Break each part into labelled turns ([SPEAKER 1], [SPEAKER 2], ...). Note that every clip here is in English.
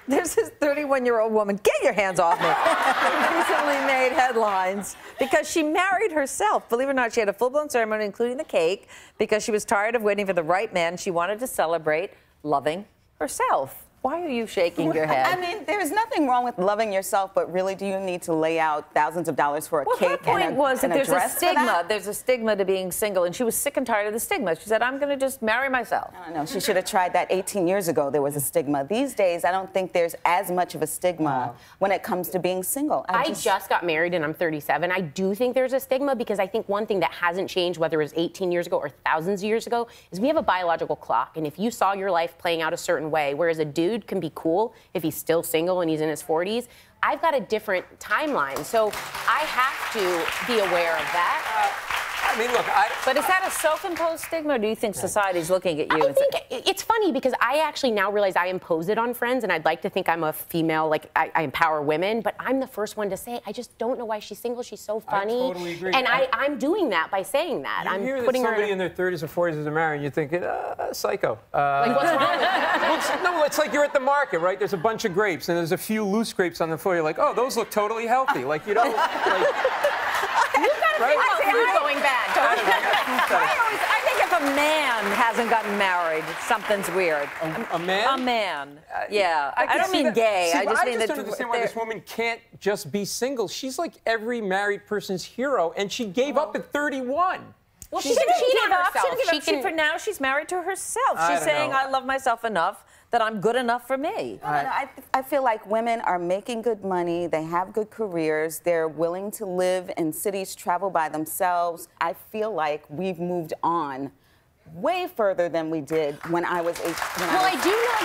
[SPEAKER 1] There's this 31-year-old woman, get your hands off me, recently made headlines because she married herself. Believe it or not, she had a full-blown ceremony, including the cake, because she was tired of waiting for the right man. She wanted to celebrate loving herself. Why are you shaking your head?
[SPEAKER 2] I mean, there's nothing wrong with loving yourself, but really, do you need to lay out thousands of dollars for a cake
[SPEAKER 1] her point
[SPEAKER 2] and a,
[SPEAKER 1] was that
[SPEAKER 2] and a
[SPEAKER 1] there's
[SPEAKER 2] dress
[SPEAKER 1] a stigma.
[SPEAKER 2] for that?
[SPEAKER 1] There's a stigma to being single, and she was sick and tired of the stigma. She said, I'm going to just marry myself.
[SPEAKER 2] I don't know. She should have tried that 18 years ago. There was a stigma. These days, I don't think there's as much of a stigma when it comes to being single.
[SPEAKER 3] I just got married and I'm 37. I do think there's a stigma because I think one thing that hasn't changed, whether it was 18 years ago or thousands of years ago, is we have a biological clock. And if you saw your life playing out a certain way, whereas a dude can be cool if he's still single and he's in his 40s, I've got a different timeline. So I have to be aware of that.
[SPEAKER 4] I mean, look,
[SPEAKER 1] But is that a self-imposed stigma, or do you think society's looking at you?
[SPEAKER 3] I think it's funny because I actually now realize I impose it on friends, and I'd like to think I'm a female, like I empower women, but I'm the first one to say, I just don't know why she's single. She's so funny.
[SPEAKER 4] I totally agree.
[SPEAKER 3] And I'm doing that by saying that. I'm
[SPEAKER 4] hear
[SPEAKER 3] putting
[SPEAKER 4] that somebody
[SPEAKER 3] her
[SPEAKER 4] in their 30s or 40s is married, and you're thinking, psycho.
[SPEAKER 3] like, what's wrong with that?
[SPEAKER 4] No, it's like you're at the market, right? There's a bunch of grapes, and there's a few loose grapes on the floor. You're like, oh, those look totally healthy. Like, you don't, like...
[SPEAKER 3] Right? Food going bad.
[SPEAKER 1] I think if a man hasn't gotten married, something's weird.
[SPEAKER 4] A man?
[SPEAKER 1] A man. Yeah. I don't mean gay.
[SPEAKER 4] See,
[SPEAKER 1] I just mean
[SPEAKER 4] don't understand why this woman can't just be single. She's like every married person's hero, and she gave up at 31.
[SPEAKER 3] Well,
[SPEAKER 1] She didn't give up.
[SPEAKER 3] For
[SPEAKER 1] now she's married to herself. She's
[SPEAKER 4] don't
[SPEAKER 1] saying,
[SPEAKER 4] know.
[SPEAKER 1] I love myself enough that I'm good enough for me.
[SPEAKER 2] I feel like women are making good money. They have good careers. They're willing to live in cities, travel by themselves. I feel like we've moved on way further than we did when I was 18.
[SPEAKER 3] Well, I do know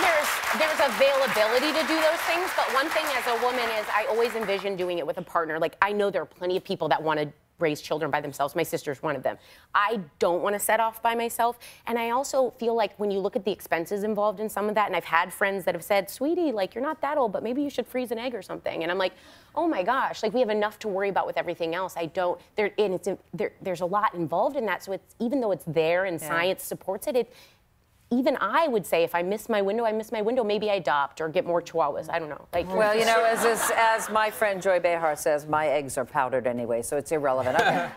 [SPEAKER 3] there's availability to do those things, but one thing as a woman is I always envision doing it with a partner. Like, I know there are plenty of people that want to raise children by themselves. My sister's one of them. I don't want to set off by myself. And I also feel like when you look at the expenses involved in some of that, and I've had friends that have said, sweetie, like, you're not that old, but maybe you should freeze an egg or something. And I'm like, oh my gosh, like, we have enough to worry about with everything else. There's a lot involved in that. So it's, even though it's there and science supports it, even I would say if I miss my window, I miss my window. Maybe I adopt or get more chihuahuas. I don't know. Like,
[SPEAKER 1] well, you know, as my friend Joy Behar says, my eggs are powdered anyway, so it's irrelevant. Okay.